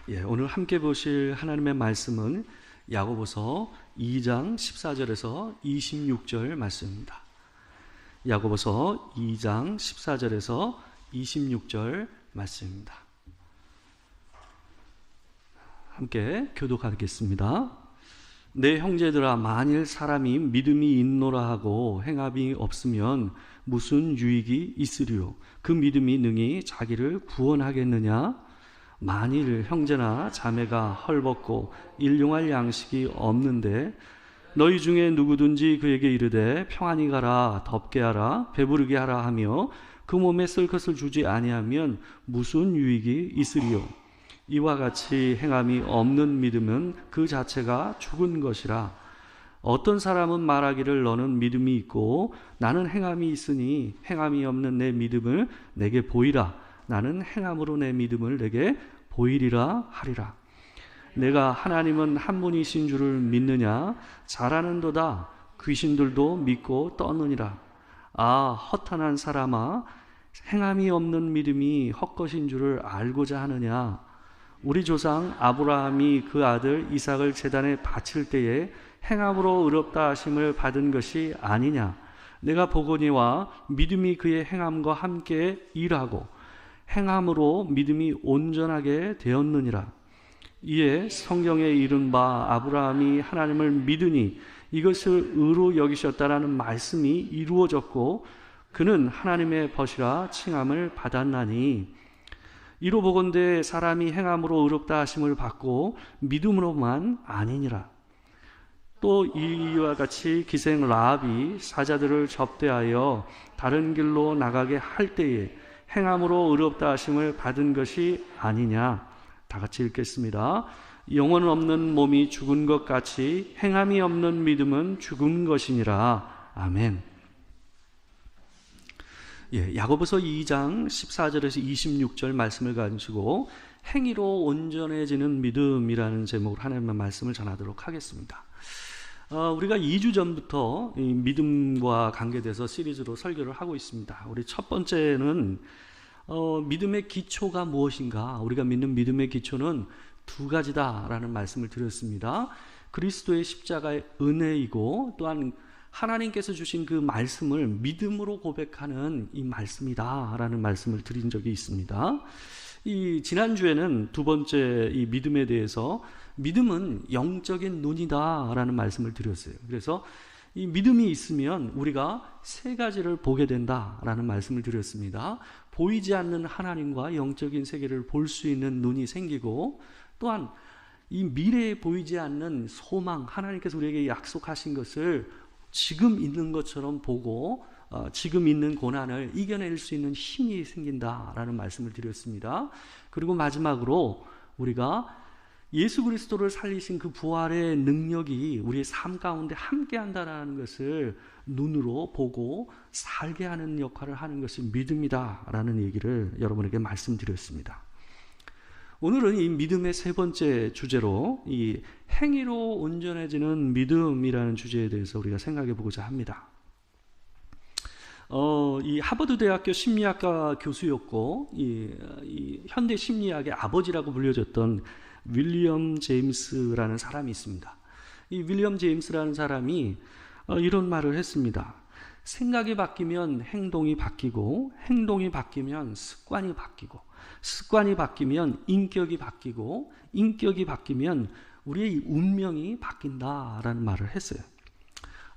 오늘 함께 보실 하나님의 말씀은 야고보서 2장 14절에서 26절 말씀입니다. 야고보서 2장 14절에서 26절 말씀입니다. 함께 교독하겠습니다. 내 형제들아, 만일 사람이 믿음이 있노라 하고 행함이 없으면 무슨 유익이 있으리요? 그 믿음이 능히 자기를 구원하겠느냐? 만일 형제나 자매가 헐벗고 일용할 양식이 없는데 너희 중에 누구든지 그에게 이르되 평안히 가라, 덥게 하라, 배부르게 하라 하며 그 몸에 쓸 것을 주지 아니하면 무슨 유익이 있으리요? 이와 같이 행함이 없는 믿음은 그 자체가 죽은 것이라. 어떤 사람은 말하기를 너는 믿음이 있고 나는 행함이 있으니 행함이 없는 내 믿음을 내게 보이라. 나는 행함으로 내 믿음을 내게 보이리라 하리라. 내가 하나님은 한 분이신 줄을 믿느냐? 잘하는도다. 귀신들도 믿고 떠느니라. 아, 허탄한 사람아, 행함이 없는 믿음이 헛것인 줄을 알고자 하느냐? 우리 조상 아브라함이 그 아들 이삭을 제단에 바칠 때에 행함으로 의롭다 하심을 받은 것이 아니냐? 내가 보거니와 믿음이 그의 행함과 함께 일하고 행함으로 믿음이 온전하게 되었느니라. 이에 성경에 이른 바 아브라함이 하나님을 믿으니 이것을 의로 여기셨다라는 말씀이 이루어졌고 그는 하나님의 벗이라 칭함을 받았나니, 이로 보건대 사람이 행함으로 의롭다 하심을 받고 믿음으로만 아니니라. 또 이와 같이 기생 라합이 사자들을 접대하여 다른 길로 나가게 할 때에 행함으로 의롭다 하심을 받은 것이 아니냐. 다 같이 읽겠습니다. 영혼 없는 몸이 죽은 것 같이 행함이 없는 믿음은 죽은 것이니라. 아멘. 야고보서 2장 14절에서 26절 말씀을 가지고 행위로 온전해지는 믿음이라는 제목으로 하나님의 말씀을 전하도록 하겠습니다. 우리가 2주 전부터 이 믿음과 관계돼서 시리즈로 설교를 하고 있습니다. 우리 첫 번째는 믿음의 기초가 무엇인가? 우리가 믿는 믿음의 기초는 두 가지다라는 말씀을 드렸습니다. 그리스도의 십자가의 은혜이고 또한 하나님께서 주신 그 말씀을 믿음으로 고백하는 이 말씀이다라는 말씀을 드린 적이 있습니다. 이 지난주에는 두 번째 이 믿음에 대해서 믿음은 영적인 눈이다라는 말씀을 드렸어요. 그래서 이 믿음이 있으면 우리가 세 가지를 보게 된다라는 말씀을 드렸습니다. 보이지 않는 하나님과 영적인 세계를 볼 수 있는 눈이 생기고, 또한 이 미래에 보이지 않는 소망, 하나님께서 우리에게 약속하신 것을 지금 있는 것처럼 보고 지금 있는 고난을 이겨낼 수 있는 힘이 생긴다라는 말씀을 드렸습니다. 그리고 마지막으로 우리가 예수 그리스도를 살리신 그 부활의 능력이 우리의 삶 가운데 함께한다라는 것을 눈으로 보고 살게 하는 역할을 하는 것이 믿음이다라는 얘기를 여러분에게 말씀드렸습니다. 오늘은 이 믿음의 세 번째 주제로 이 행위로 온전해지는 믿음이라는 주제에 대해서 우리가 생각해 보고자 합니다. 이 하버드 대학교 심리학과 교수였고 이 현대 심리학의 아버지라고 불려졌던 윌리엄 제임스라는 사람이 있습니다. 이 윌리엄 제임스라는 사람이 이런 말을 했습니다. 생각이 바뀌면 행동이 바뀌고, 행동이 바뀌면 습관이 바뀌고, 습관이 바뀌면 인격이 바뀌고, 인격이 바뀌면 우리의 운명이 바뀐다라는 말을 했어요.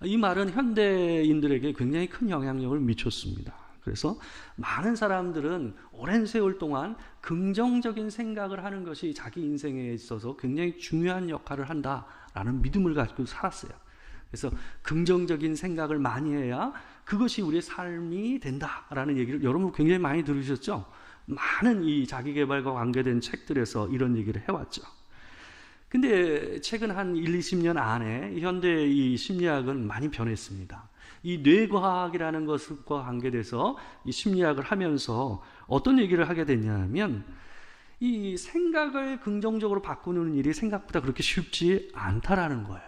이 말은 현대인들에게 굉장히 큰 영향력을 미쳤습니다. 그래서 많은 사람들은 오랜 세월 동안 긍정적인 생각을 하는 것이 자기 인생에 있어서 굉장히 중요한 역할을 한다라는 믿음을 가지고 살았어요. 그래서 긍정적인 생각을 많이 해야 그것이 우리의 삶이 된다라는 얘기를 여러분 굉장히 많이 들으셨죠? 많은 이 자기개발과 관계된 책들에서 이런 얘기를 해왔죠. 근데 최근 한 1, 20년 안에 현대 이 심리학은 많이 변했습니다. 이 뇌과학이라는 것과 관계돼서 이 심리학을 하면서 어떤 얘기를 하게 됐냐면, 이 생각을 긍정적으로 바꾸는 일이 생각보다 그렇게 쉽지 않다라는 거예요.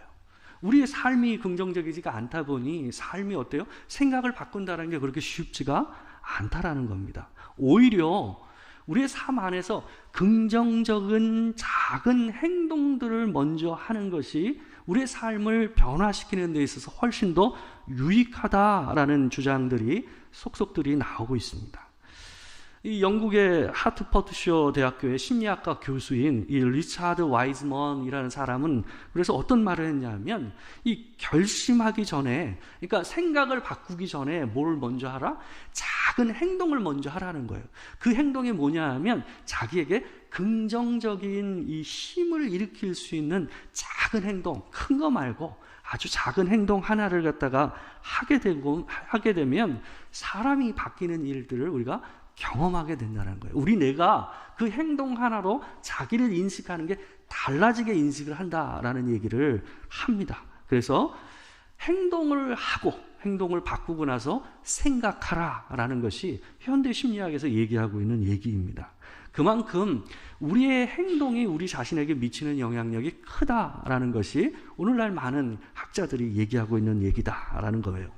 우리의 삶이 긍정적이지가 않다 보니 삶이 어때요? 생각을 바꾼다는 게 그렇게 쉽지가 않다라는 겁니다. 오히려 우리의 삶 안에서 긍정적인 작은 행동들을 먼저 하는 것이 우리의 삶을 변화시키는 데 있어서 훨씬 더 유익하다라는 주장들이 속속들이 나오고 있습니다. 이 영국의 하트퍼드셔 대학교의 심리학과 교수인 이 리차드 와이즈먼이라는 사람은 그래서 어떤 말을 했냐면, 이 결심하기 전에, 그러니까 생각을 바꾸기 전에 뭘 먼저 하라? 작은 행동을 먼저 하라는 거예요. 그 행동이 뭐냐 하면 자기에게 긍정적인 이 힘을 일으킬 수 있는 작은 행동, 큰 거 말고 아주 작은 행동 하나를 갖다가 하게 되면 사람이 바뀌는 일들을 우리가 경험하게 된다는 거예요. 내가 그 행동 하나로 자기를 인식하는 게 달라지게 인식을 한다라는 얘기를 합니다. 그래서 행동을 하고 행동을 바꾸고 나서 생각하라라는 것이 현대 심리학에서 얘기하고 있는 얘기입니다. 그만큼 우리의 행동이 우리 자신에게 미치는 영향력이 크다라는 것이 오늘날 많은 학자들이 얘기하고 있는 얘기다라는 거예요.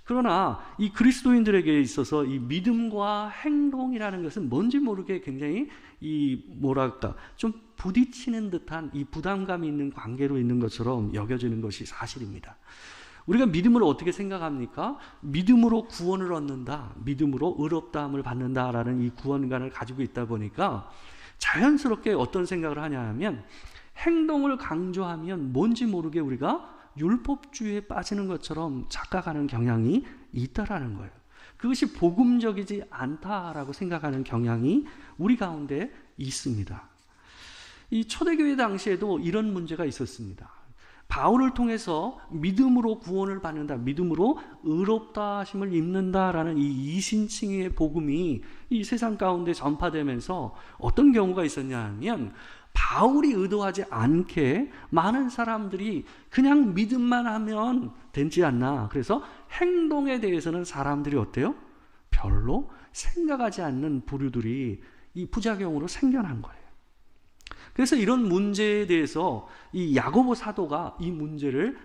그러나 이 그리스도인들에게 있어서 이 믿음과 행동이라는 것은 뭔지 모르게 굉장히 좀 부딪히는 듯한 이 부담감이 있는 관계로 있는 것처럼 여겨지는 것이 사실입니다. 우리가 믿음을 어떻게 생각합니까? 믿음으로 구원을 얻는다, 믿음으로 의롭다함을 받는다라는 이 구원관을 가지고 있다 보니까 자연스럽게 어떤 생각을 하냐 하면, 행동을 강조하면 뭔지 모르게 우리가 율법주의에 빠지는 것처럼 착각하는 경향이 있다라는 거예요. 그것이 복음적이지 않다라고 생각하는 경향이 우리 가운데 있습니다. 이 초대교회 당시에도 이런 문제가 있었습니다. 바울을 통해서 믿음으로 구원을 받는다, 믿음으로 의롭다 하심을 입는다라는 이 이신칭의 복음이 이 세상 가운데 전파되면서 어떤 경우가 있었냐 하면, 바울이 의도하지 않게 많은 사람들이 그냥 믿음만 하면 되지 않나, 그래서 행동에 대해서는 사람들이 어때요? 별로 생각하지 않는 부류들이 이 부작용으로 생겨난 거예요. 그래서 이런 문제에 대해서 이 야고보 사도가 이 문제를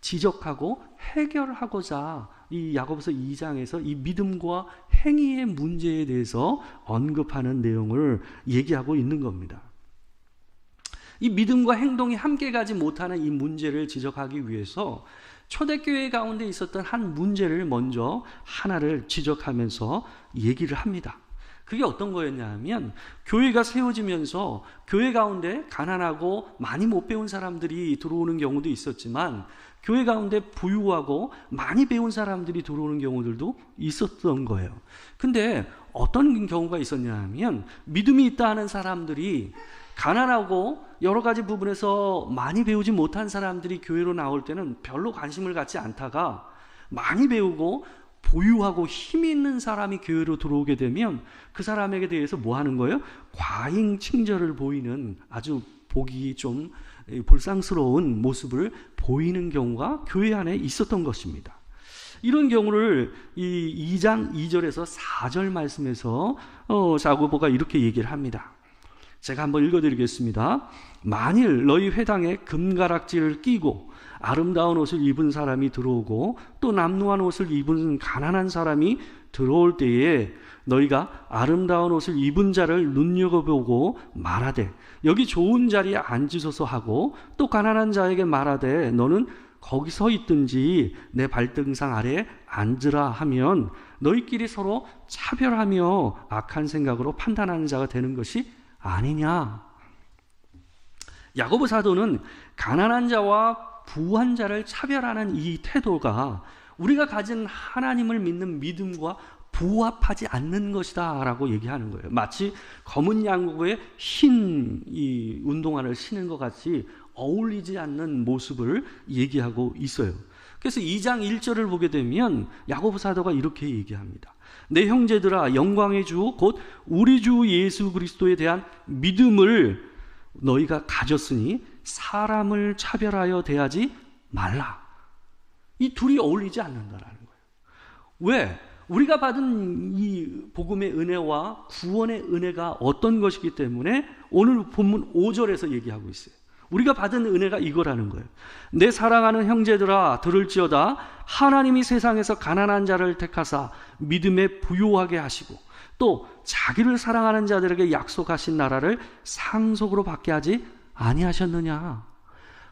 지적하고 해결하고자 이 야고보서 2장에서 이 믿음과 행위의 문제에 대해서 언급하는 내용을 얘기하고 있는 겁니다. 이 믿음과 행동이 함께 가지 못하는 이 문제를 지적하기 위해서 초대교회 가운데 있었던 한 문제를 먼저 하나를 지적하면서 얘기를 합니다. 그게 어떤 거였냐 하면, 교회가 세워지면서 교회 가운데 가난하고 많이 못 배운 사람들이 들어오는 경우도 있었지만, 교회 가운데 부유하고 많이 배운 사람들이 들어오는 경우들도 있었던 거예요. 근데 어떤 경우가 있었냐 하면, 믿음이 있다 하는 사람들이 가난하고 여러 가지 부분에서 많이 배우지 못한 사람들이 교회로 나올 때는 별로 관심을 갖지 않다가, 많이 배우고 보유하고 힘이 있는 사람이 교회로 들어오게 되면 그 사람에게 대해서 뭐 하는 거예요? 과잉 칭절을 보이는, 아주 보기 좀 불쌍스러운 모습을 보이는 경우가 교회 안에 있었던 것입니다. 이런 경우를 이 2장 2절에서 4절 말씀에서 야고보가 이렇게 얘기를 합니다. 제가 한번 읽어드리겠습니다. 만일 너희 회당에 금가락지를 끼고 아름다운 옷을 입은 사람이 들어오고 또 남루한 옷을 입은 가난한 사람이 들어올 때에 너희가 아름다운 옷을 입은 자를 눈여겨보고 말하되 여기 좋은 자리에 앉으소서 하고, 또 가난한 자에게 말하되 너는 거기 서 있든지 내 발등상 아래에 앉으라 하면 너희끼리 서로 차별하며 악한 생각으로 판단하는 자가 되는 것이 아니냐. 야고보 사도는 가난한 자와 부한 자를 차별하는 이 태도가 우리가 가진 하나님을 믿는 믿음과 부합하지 않는 것이다 라고 얘기하는 거예요. 마치 검은 양복에 흰 이 운동화를 신은 것 같이 어울리지 않는 모습을 얘기하고 있어요. 그래서 2장 1절을 보게 되면 야고보 사도가 이렇게 얘기합니다. 내 형제들아, 영광의 주 곧 우리 주 예수 그리스도에 대한 믿음을 너희가 가졌으니 사람을 차별하여 대하지 말라. 이 둘이 어울리지 않는다라는 거예요. 왜? 우리가 받은 이 복음의 은혜와 구원의 은혜가 어떤 것이기 때문에 오늘 본문 5절에서 얘기하고 있어요. 우리가 받은 은혜가 이거라는 거예요. 내 사랑하는 형제들아, 들을지어다. 하나님이 세상에서 가난한 자를 택하사 믿음에 부요하게 하시고 또 자기를 사랑하는 자들에게 약속하신 나라를 상속으로 받게 하지 아니하셨느냐.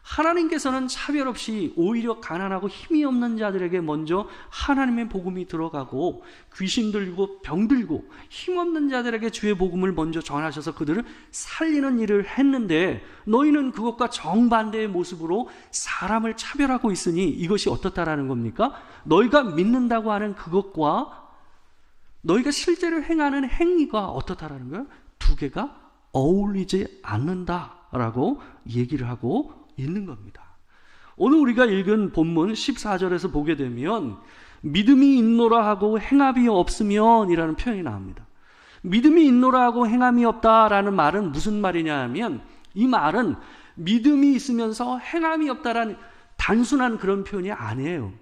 하나님께서는 차별 없이 오히려 가난하고 힘이 없는 자들에게 먼저 하나님의 복음이 들어가고 귀신 들고 병 들고 힘없는 자들에게 주의 복음을 먼저 전하셔서 그들을 살리는 일을 했는데, 너희는 그것과 정반대의 모습으로 사람을 차별하고 있으니 이것이 어떻다라는 겁니까? 너희가 믿는다고 하는 그것과 너희가 실제로 행하는 행위가 어떻다라는 거예요? 두 개가 어울리지 않는다라고 얘기를 하고 있는 겁니다. 오늘 우리가 읽은 본문 14절에서 보게 되면 믿음이 있노라 하고 행함이 없으면 이라는 표현이 나옵니다. 믿음이 있노라 하고 행함이 없다라는 말은 무슨 말이냐 하면, 이 말은 믿음이 있으면서 행함이 없다라는 단순한 그런 표현이 아니에요.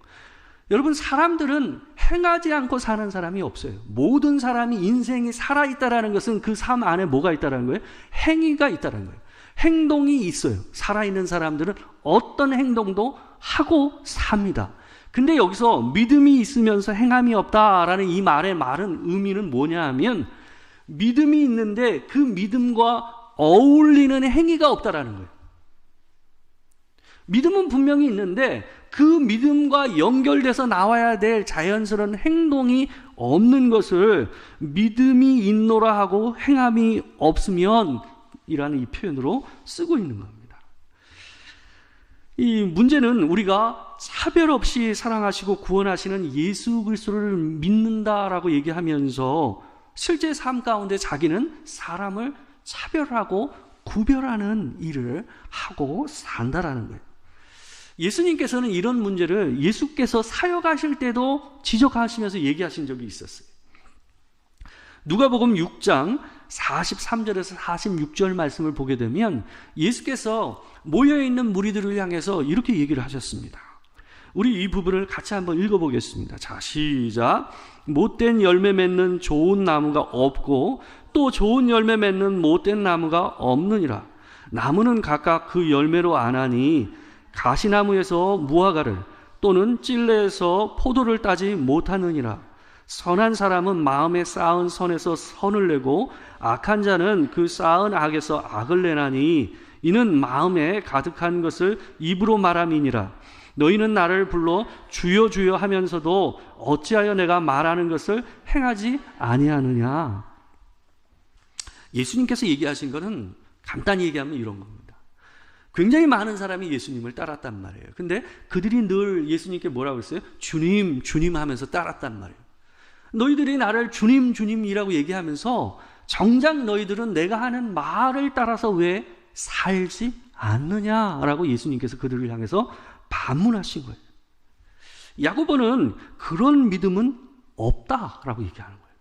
여러분, 사람들은 행하지 않고 사는 사람이 없어요. 모든 사람이 인생이 살아있다라는 것은 그 삶 안에 뭐가 있다는 거예요? 행위가 있다는 거예요. 행동이 있어요. 살아있는 사람들은 어떤 행동도 하고 삽니다. 근데 여기서 믿음이 있으면서 행함이 없다라는 이 말의 의미는 뭐냐 하면, 믿음이 있는데 그 믿음과 어울리는 행위가 없다라는 거예요. 믿음은 분명히 있는데 그 믿음과 연결돼서 나와야 될 자연스러운 행동이 없는 것을 믿음이 있노라 하고 행함이 없으면 이라는 이 표현으로 쓰고 있는 겁니다. 이 문제는 우리가 차별 없이 사랑하시고 구원하시는 예수 그리스도를 믿는다라고 얘기하면서 실제 삶 가운데 자기는 사람을 차별하고 구별하는 일을 하고 산다라는 거예요. 예수님께서는 이런 문제를 예수께서 사역하실 때도 지적하시면서 얘기하신 적이 있었어요. 누가복음 6장 43절에서 46절 말씀을 보게 되면 예수께서 모여있는 무리들을 향해서 이렇게 얘기를 하셨습니다. 우리 이 부분을 같이 한번 읽어보겠습니다. 자, 시작. 못된 열매 맺는 좋은 나무가 없고 또 좋은 열매 맺는 못된 나무가 없느니라. 나무는 각각 그 열매로 아나니 가시나무에서 무화과를 또는 찔레에서 포도를 따지 못하느니라. 선한 사람은 마음에 쌓은 선에서 선을 내고 악한 자는 그 쌓은 악에서 악을 내나니 이는 마음에 가득한 것을 입으로 말함이니라. 너희는 나를 불러 주여 주여 하면서도 어찌하여 내가 말하는 것을 행하지 아니하느냐. 예수님께서 얘기하신 것은 간단히 얘기하면 이런 겁니다. 굉장히 많은 사람이 예수님을 따랐단 말이에요. 근데 그들이 늘 예수님께 뭐라고 했어요? 주님, 주님 하면서 따랐단 말이에요. 너희들이 나를 주님, 주님이라고 얘기하면서 정작 너희들은 내가 하는 말을 따라서 왜 살지 않느냐라고 예수님께서 그들을 향해서 반문하신 거예요. 야고보는 그런 믿음은 없다라고 얘기하는 거예요.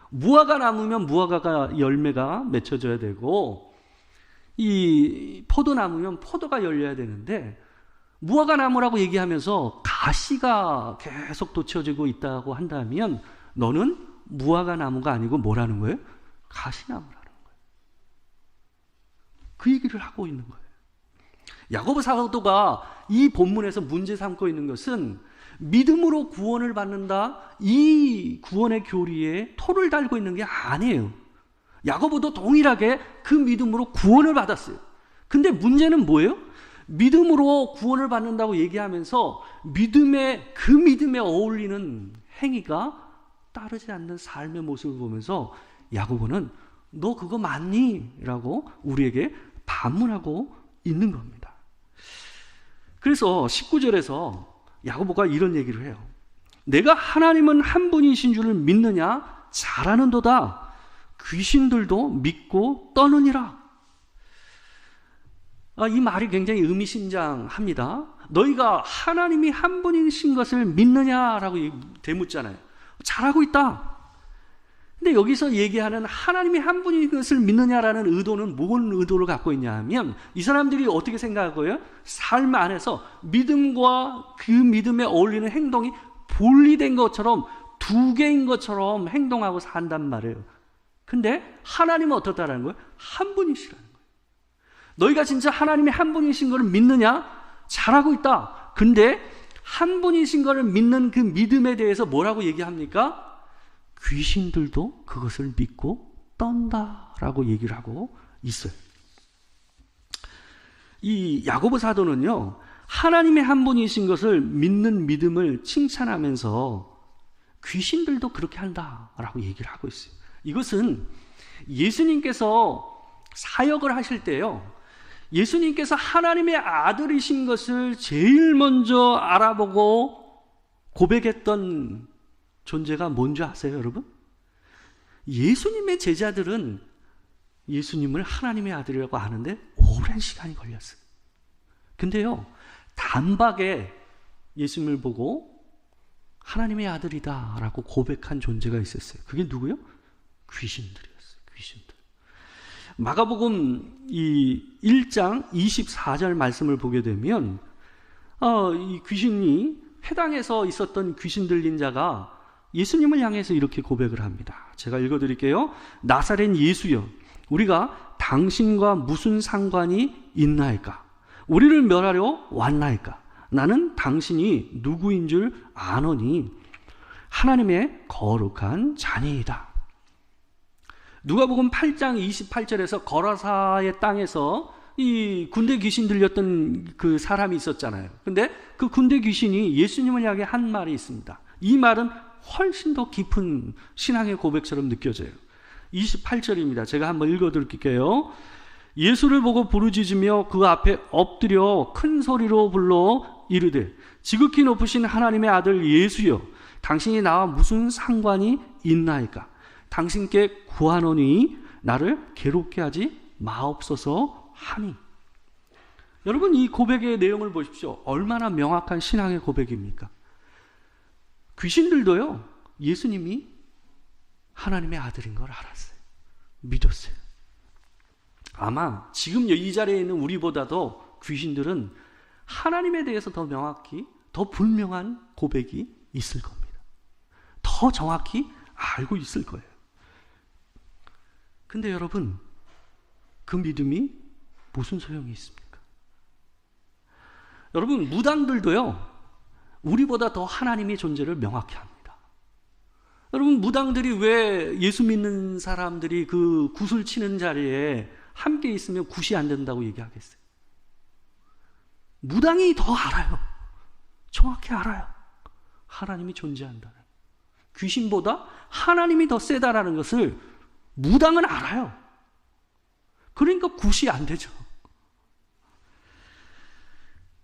무화과 나무면 무화과가 열매가 맺혀져야 되고 이 포도나무면 포도가 열려야 되는데 무화과 나무라고 얘기하면서 가시가 계속 돋쳐지고 있다고 한다면 너는 무화과 나무가 아니고 뭐라는 거예요? 가시나무라는 거예요. 그 얘기를 하고 있는 거예요. 야고보 사도가 이 본문에서 문제 삼고 있는 것은 믿음으로 구원을 받는다, 이 구원의 교리에 토를 달고 있는 게 아니에요. 야고보도 동일하게 그 믿음으로 구원을 받았어요. 근데 문제는 뭐예요? 믿음으로 구원을 받는다고 얘기하면서 그 믿음에 어울리는 행위가 따르지 않는 삶의 모습을 보면서 야고보는 너 그거 맞니? 라고 우리에게 반문하고 있는 겁니다. 그래서 19절에서 야고보가 이런 얘기를 해요. 내가 하나님은 한 분이신 줄을 믿느냐? 잘하는도다. 귀신들도 믿고 떠느니라. 이 말이 굉장히 의미심장합니다. 너희가 하나님이 한 분이신 것을 믿느냐라고 되묻잖아요. 잘하고 있다. 근데 여기서 얘기하는 하나님이 한 분인 것을 믿느냐라는 의도는 뭔 의도를 갖고 있냐 하면 이 사람들이 어떻게 생각하고요? 삶 안에서 믿음과 그 믿음에 어울리는 행동이 분리된 것처럼 두 개인 것처럼 행동하고 산단 말이에요. 근데 하나님은 어떻다라는 거예요? 한 분이시라는 거예요. 너희가 진짜 하나님이 한 분이신 것을 믿느냐? 잘하고 있다. 근데 한 분이신 것을 믿는 그 믿음에 대해서 뭐라고 얘기합니까? 귀신들도 그것을 믿고 떤다라고 얘기를 하고 있어요. 이 야고보 사도는요, 하나님의 한 분이신 것을 믿는 믿음을 칭찬하면서 귀신들도 그렇게 한다라고 얘기를 하고 있어요. 이것은 예수님께서 사역을 하실 때요, 예수님께서 하나님의 아들이신 것을 제일 먼저 알아보고 고백했던 존재가 뭔지 아세요, 여러분? 예수님의 제자들은 예수님을 하나님의 아들이라고 아는데 오랜 시간이 걸렸어요. 근데요, 단박에 예수님을 보고 하나님의 아들이다 라고 고백한 존재가 있었어요. 그게 누구요? 귀신들이었어요. 귀신들. 마가복음 이 1장 24절 말씀을 보게 되면 이 귀신이 회당에서 있었던 귀신 들린 자가 예수님을 향해서 이렇게 고백을 합니다. 제가 읽어드릴게요. 나사렛 예수여, 우리가 당신과 무슨 상관이 있나이까? 우리를 멸하려 왔나이까? 나는 당신이 누구인 줄 아노니 하나님의 거룩한 자니이다. 누가복음 8장 28절에서 거라사의 땅에서 이 군대 귀신 들렸던 그 사람이 있었잖아요. 근데 그 군대 귀신이 예수님을 향해 한 말이 있습니다. 이 말은 훨씬 더 깊은 신앙의 고백처럼 느껴져요. 28절입니다. 제가 한번 읽어드릴게요. 예수를 보고 부르짖으며 그 앞에 엎드려 큰 소리로 불러 이르되 지극히 높으신 하나님의 아들 예수여, 당신이 나와 무슨 상관이 있나이까? 당신께 구하노니 나를 괴롭게 하지 마옵소서 하니. 여러분, 이 고백의 내용을 보십시오. 얼마나 명확한 신앙의 고백입니까? 귀신들도요, 예수님이 하나님의 아들인 걸 알았어요. 믿었어요. 아마 지금 이 자리에 있는 우리보다도 귀신들은 하나님에 대해서 더 명확히, 더 분명한 고백이 있을 겁니다. 더 정확히 알고 있을 거예요. 근데 여러분, 그 믿음이 무슨 소용이 있습니까? 여러분, 무당들도요, 우리보다 더 하나님의 존재를 명확히 합니다. 여러분, 무당들이 왜 예수 믿는 사람들이 그 굿을 치는 자리에 함께 있으면 굿이 안 된다고 얘기하겠어요? 무당이 더 알아요. 정확히 알아요. 하나님이 존재한다는. 귀신보다 하나님이 더 세다라는 것을 무당은 알아요. 그러니까 굿이 안 되죠.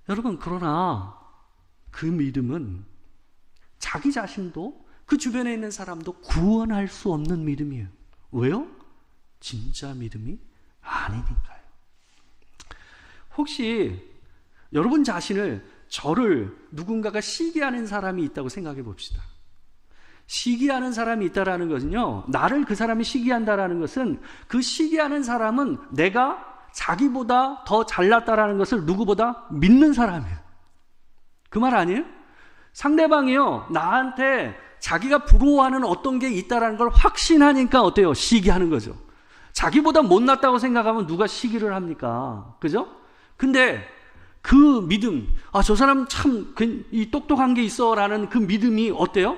여러분, 그러나 그 믿음은 자기 자신도 그 주변에 있는 사람도 구원할 수 없는 믿음이에요. 왜요? 진짜 믿음이 아니니까요. 혹시 여러분 자신을, 저를 누군가가 시기하는 사람이 있다고 생각해 봅시다. 시기하는 사람이 있다라는 것은요, 나를 그 사람이 시기한다라는 것은 그 시기하는 사람은 내가 자기보다 더 잘났다라는 것을 누구보다 믿는 사람이에요. 그 말 아니에요? 상대방이요, 나한테 자기가 부러워하는 어떤 게 있다라는 걸 확신하니까 어때요? 시기하는 거죠. 자기보다 못났다고 생각하면 누가 시기를 합니까? 그죠? 근데 그 믿음, 저 사람 참 똑똑한 게 있어 라는 그 믿음이 어때요?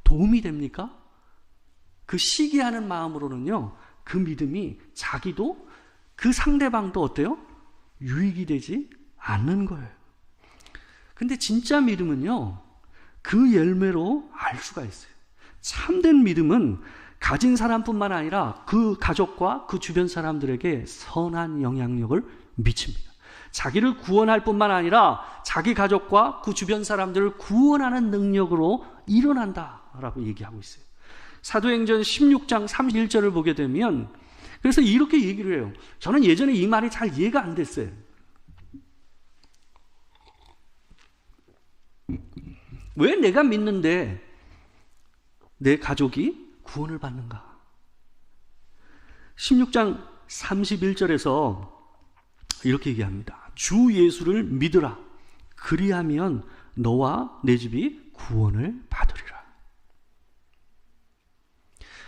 도움이 됩니까? 그 시기하는 마음으로는요, 그 믿음이 자기도 그 상대방도 어때요? 유익이 되지 않는 거예요. 근데 진짜 믿음은요, 그 열매로 알 수가 있어요. 참된 믿음은 가진 사람뿐만 아니라 그 가족과 그 주변 사람들에게 선한 영향력을 미칩니다. 자기를 구원할 뿐만 아니라 자기 가족과 그 주변 사람들을 구원하는 능력으로 일어난다라고 얘기하고 있어요. 사도행전 16장 31절을 보게 되면, 그래서 이렇게 얘기를 해요. 저는 예전에 이 말이 잘 이해가 안 됐어요. 왜 내가 믿는데 내 가족이 구원을 받는가? 16장 31절에서 이렇게 얘기합니다. 주 예수를 믿으라. 그리하면 너와 내 집이 구원을 받으리라.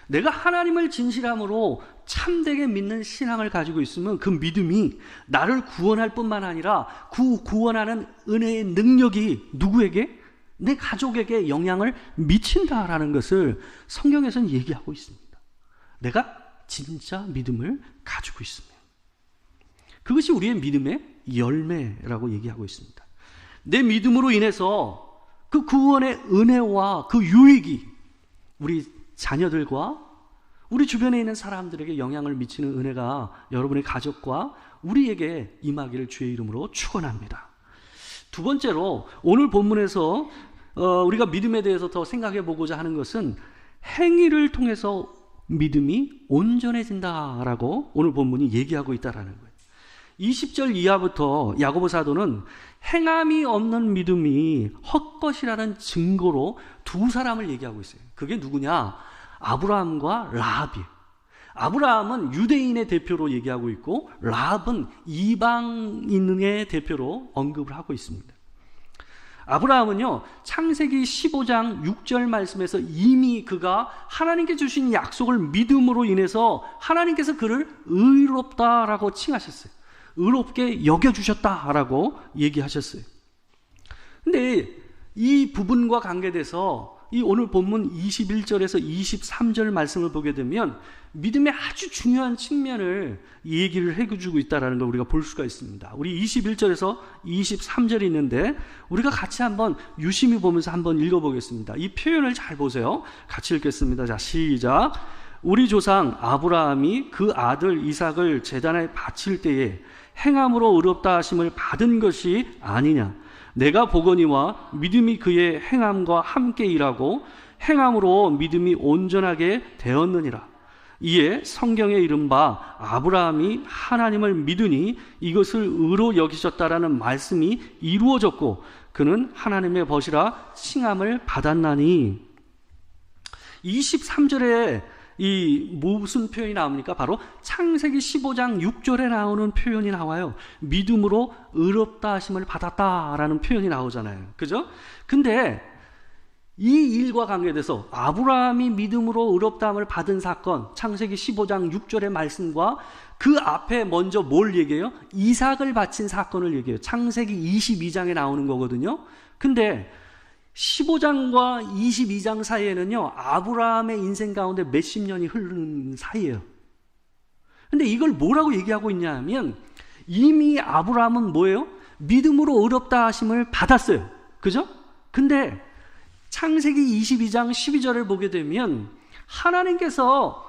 내가 하나님을 진실함으로 참되게 믿는 신앙을 가지고 있으면 그 믿음이 나를 구원할 뿐만 아니라 그 구원하는 은혜의 능력이 누구에게? 내 가족에게 영향을 미친다라는 것을 성경에서는 얘기하고 있습니다. 내가 진짜 믿음을 가지고 있으면. 그것이 우리의 믿음의 열매라고 얘기하고 있습니다. 내 믿음으로 인해서 그 구원의 은혜와 그 유익이 우리 자녀들과 우리 주변에 있는 사람들에게 영향을 미치는 은혜가 여러분의 가족과 우리에게 임하기를 주의 이름으로 축원합니다. 두 번째로 오늘 본문에서 우리가 믿음에 대해서 더 생각해 보고자 하는 것은 행위를 통해서 믿음이 온전해진다라고 오늘 본문이 얘기하고 있다라는 거예요. 20절 이하부터 야고보 사도는 행함이 없는 믿음이 헛것이라는 증거로 두 사람을 얘기하고 있어요. 그게 누구냐? 아브라함과 라합이에요. 아브라함은 유대인의 대표로 얘기하고 있고 라합은 이방인의 대표로 언급을 하고 있습니다. 아브라함은요, 창세기 15장 6절 말씀에서 이미 그가 하나님께 주신 약속을 믿음으로 인해서 하나님께서 그를 의롭다라고 칭하셨어요. 의롭게 여겨주셨다라고 얘기하셨어요. 근데 이 부분과 관계돼서 이 오늘 본문 21절에서 23절 말씀을 보게 되면 믿음의 아주 중요한 측면을 얘기를 해주고 있다는 걸 우리가 볼 수가 있습니다. 우리 21절에서 23절이 있는데 우리가 같이 한번 유심히 보면서 한번 읽어보겠습니다. 이 표현을 잘 보세요. 같이 읽겠습니다. 자, 시작. 우리 조상 아브라함이 그 아들 이삭을 제단에 바칠 때에 행함으로 의롭다 하심을 받은 것이 아니냐. 내가 보거니와 믿음이 그의 행함과 함께 일하고 행함으로 믿음이 온전하게 되었느니라. 이에 성경에 이른바 아브라함이 하나님을 믿으니 이것을 의로 여기셨다라는 말씀이 이루어졌고 그는 하나님의 벗이라 칭함을 받았나니. 23절에 이 무슨 표현이 나옵니까? 바로 창세기 15장 6절에 나오는 표현이 나와요. 믿음으로 의롭다 하심을 받았다라는 표현이 나오잖아요. 그죠? 근데 이 일과 관계돼서 아브라함이 믿음으로 의롭다함을 받은 사건, 창세기 15장 6절의 말씀과 그 앞에 먼저 뭘 얘기해요? 이삭을 바친 사건을 얘기해요. 창세기 22장에 나오는 거거든요. 근데 15장과 22장 사이에는요, 아브라함의 인생 가운데 몇십 년이 흐르는 사이예요. 근데 이걸 뭐라고 얘기하고 있냐 하면 이미 아브라함은 뭐예요? 믿음으로 의롭다 하심을 받았어요. 그죠? 근데 창세기 22장 12절을 보게 되면 하나님께서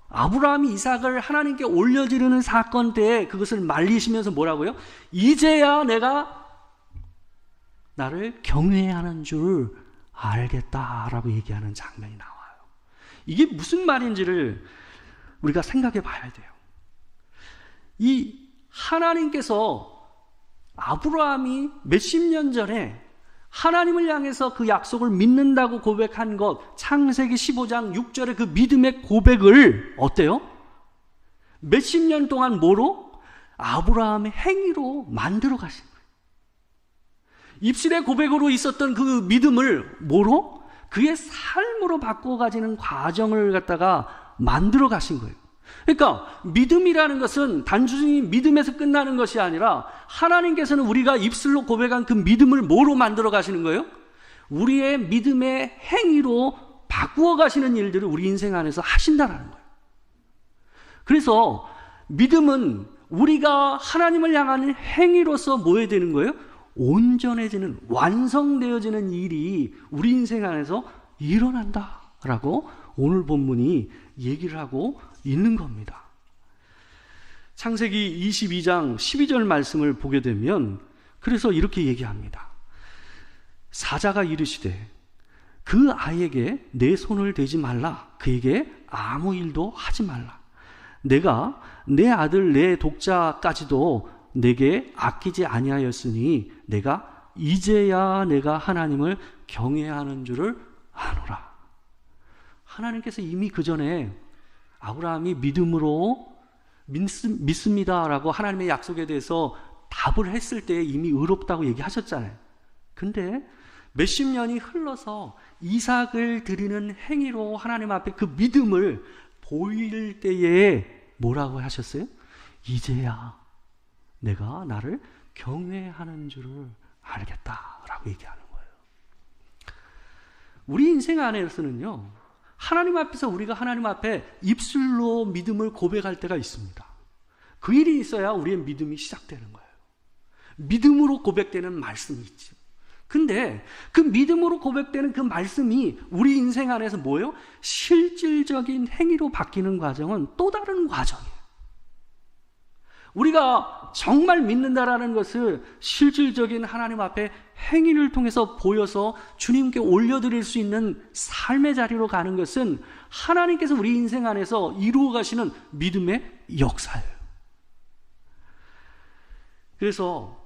아브라함이 이삭을 하나님께 올려드리는 사건 때에 그것을 말리시면서 뭐라고요? 이제야 내가 나를 경외하는 줄 알겠다라고 얘기하는 장면이 나와요. 이게 무슨 말인지를 우리가 생각해 봐야 돼요. 이 하나님께서 아브라함이 몇십 년 전에 하나님을 향해서 그 약속을 믿는다고 고백한 것, 창세기 15장 6절의 그 믿음의 고백을 어때요? 몇십 년 동안 뭐로? 아브라함의 행위로 만들어 가신 거예요. 입술의 고백으로 있었던 그 믿음을 뭐로? 그의 삶으로 바꿔가지는 과정을 갖다가 만들어 가신 거예요. 그러니까 믿음이라는 것은 단순히 믿음에서 끝나는 것이 아니라 하나님께서는 우리가 입술로 고백한 그 믿음을 뭐로 만들어 가시는 거예요? 우리의 믿음의 행위로 바꾸어 가시는 일들을 우리 인생 안에서 하신다는 거예요. 그래서 믿음은 우리가 하나님을 향하는 행위로서 뭐 해야 되는 거예요? 온전해지는, 완성되어지는 일이 우리 인생 안에서 일어난다라고 오늘 본문이 얘기를 하고 있는 겁니다. 창세기 22장 12절 말씀을 보게 되면 그래서 이렇게 얘기합니다. 사자가 이르시되 그 아이에게 내 손을 대지 말라. 그에게 아무 일도 하지 말라. 내가 내 아들 내 독자까지도 내게 아끼지 아니하였으니 내가 이제야 내가 하나님을 경외하는 줄을 아노라. 하나님께서 이미 그 전에 아브라함이 믿음으로 믿습니다라고 하나님의 약속에 대해서 답을 했을 때 이미 의롭다고 얘기하셨잖아요. 근데 몇십 년이 흘러서 이삭을 드리는 행위로 하나님 앞에 그 믿음을 보일 때에 뭐라고 하셨어요? 이제야 내가 나를 경외하는 줄을 알겠다라고 얘기하는 거예요. 우리 인생 안에서는요, 하나님 앞에서 우리가 하나님 앞에 입술로 믿음을 고백할 때가 있습니다. 그 일이 있어야 우리의 믿음이 시작되는 거예요. 믿음으로 고백되는 말씀이 있죠. 근데 그 믿음으로 고백되는 그 말씀이 우리 인생 안에서 뭐예요? 실질적인 행위로 바뀌는 과정은 또 다른 과정이에요. 우리가 정말 믿는다라는 것을 실질적인 하나님 앞에 행위를 통해서 보여서 주님께 올려드릴 수 있는 삶의 자리로 가는 것은 하나님께서 우리 인생 안에서 이루어 가시는 믿음의 역사예요. 그래서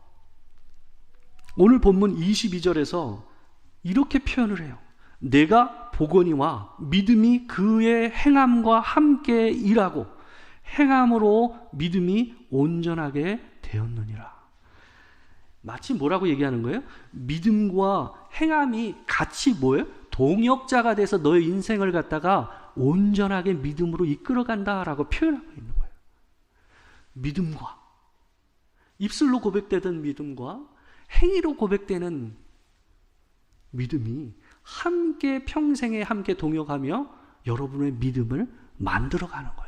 오늘 본문 22절에서 이렇게 표현을 해요. 내가 보거니와 믿음이 그의 행함과 함께 일하고 행함으로 믿음이 온전하게 되었느니라. 마치 뭐라고 얘기하는 거예요? 믿음과 행함이 같이 뭐예요? 동역자가 돼서 너의 인생을 갖다가 온전하게 믿음으로 이끌어간다라고 표현하고 있는 거예요. 믿음과, 입술로 고백되던 믿음과 행위로 고백되는 믿음이 함께 평생에 함께 동역하며 여러분의 믿음을 만들어가는 거예요.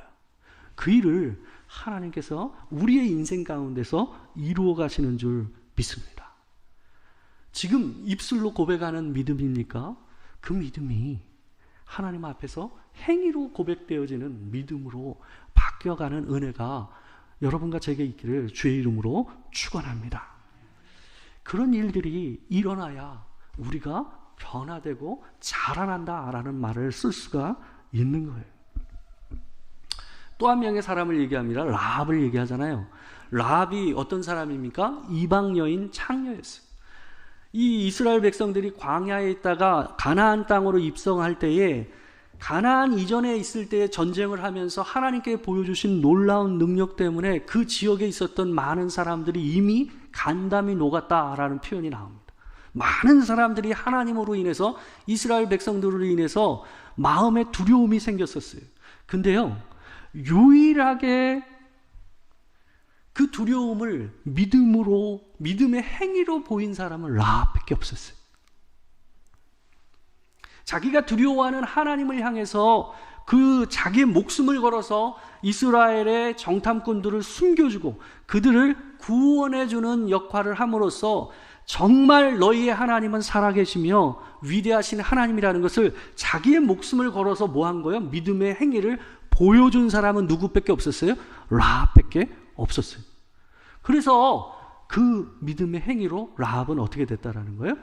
그 일을 하나님께서 우리의 인생 가운데서 이루어 가시는 줄 믿습니다. 지금 입술로 고백하는 믿음입니까? 그 믿음이 하나님 앞에서 행위로 고백되어지는 믿음으로 바뀌어가는 은혜가 여러분과 제게 있기를 주의 이름으로 축원합니다. 그런 일들이 일어나야 우리가 변화되고 자라난다라는 말을 쓸 수가 있는 거예요. 또 한 명의 사람을 얘기합니다. 라합을 얘기하잖아요. 라합이 어떤 사람입니까? 이방 여인 창녀였어요. 이 이스라엘 백성들이 광야에 있다가 가나안 땅으로 입성할 때에 가나안 이전에 있을 때 전쟁을 하면서 하나님께 보여주신 놀라운 능력 때문에 그 지역에 있었던 많은 사람들이 이미 간담이 녹았다라는 표현이 나옵니다. 많은 사람들이 하나님으로 인해서 이스라엘 백성들로 인해서 마음에 두려움이 생겼었어요. 근데요, 유일하게 그 두려움을 믿음으로, 믿음의 행위로 보인 사람은 라합밖에 없었어요. 자기가 두려워하는 하나님을 향해서 그 자기의 목숨을 걸어서 이스라엘의 정탐꾼들을 숨겨주고 그들을 구원해주는 역할을 함으로써 정말 너희의 하나님은 살아계시며 위대하신 하나님이라는 것을 자기의 목숨을 걸어서 뭐 한 거예요? 믿음의 행위를 보여준 사람은 누구밖에 없었어요? 라합밖에 없었어요. 그래서 그 믿음의 행위로 라합은 어떻게 됐다라는 거예요?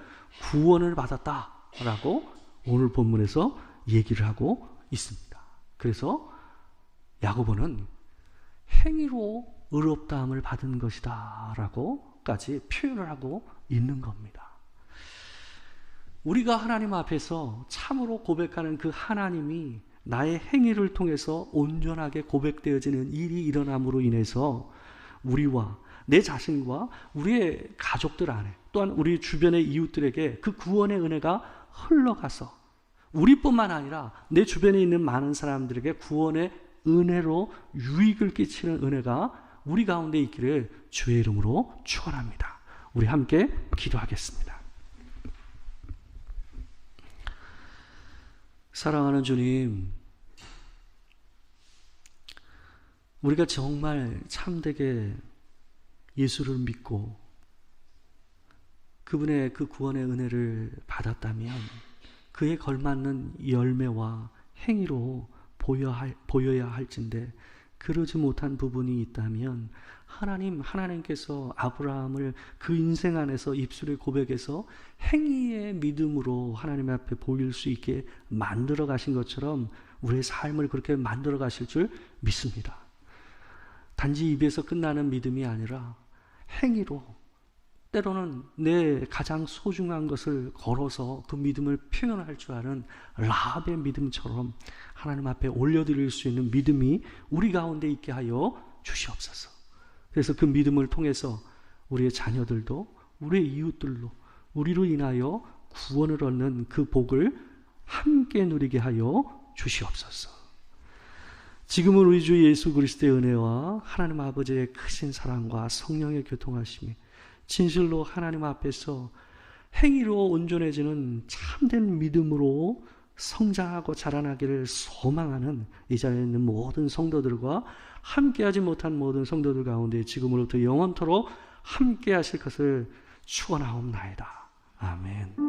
구원을 받았다라고 오늘 본문에서 얘기를 하고 있습니다. 그래서 야고보는 행위로 의롭다함을 받은 것이다 라고까지 표현을 하고 있는 겁니다. 우리가 하나님 앞에서 참으로 고백하는 그 하나님이 나의 행위를 통해서 온전하게 고백되어지는 일이 일어남으로 인해서 우리와 내 자신과 우리의 가족들 안에 또한 우리 주변의 이웃들에게 그 구원의 은혜가 흘러가서 우리뿐만 아니라 내 주변에 있는 많은 사람들에게 구원의 은혜로 유익을 끼치는 은혜가 우리 가운데 있기를 주의 이름으로 축원합니다. 우리 함께 기도하겠습니다. 사랑하는 주님, 우리가 정말 참되게 예수를 믿고 그분의 그 구원의 은혜를 받았다면 그에 걸맞는 열매와 행위로 보여야 할진데 그러지 못한 부분이 있다면 하나님께서 아브라함을 그 인생 안에서 입술의 고백에서 행위의 믿음으로 하나님 앞에 보일 수 있게 만들어 가신 것처럼 우리의 삶을 그렇게 만들어 가실 줄 믿습니다. 단지 입에서 끝나는 믿음이 아니라 행위로 때로는 내 가장 소중한 것을 걸어서 그 믿음을 표현할 줄 아는 라합의 믿음처럼 하나님 앞에 올려드릴 수 있는 믿음이 우리 가운데 있게 하여 주시옵소서. 그래서 그 믿음을 통해서 우리의 자녀들도 우리의 이웃들로 우리로 인하여 구원을 얻는 그 복을 함께 누리게 하여 주시옵소서. 지금은 우리 주 예수 그리스도의 은혜와 하나님 아버지의 크신 사랑과 성령의 교통하심이 진실로 하나님 앞에서 행위로 온전해지는 참된 믿음으로 성장하고 자라나기를 소망하는 이 자리에 있는 모든 성도들과 함께하지 못한 모든 성도들 가운데 지금으로부터 영원토록 함께하실 것을 축원하옵나이다. 아멘.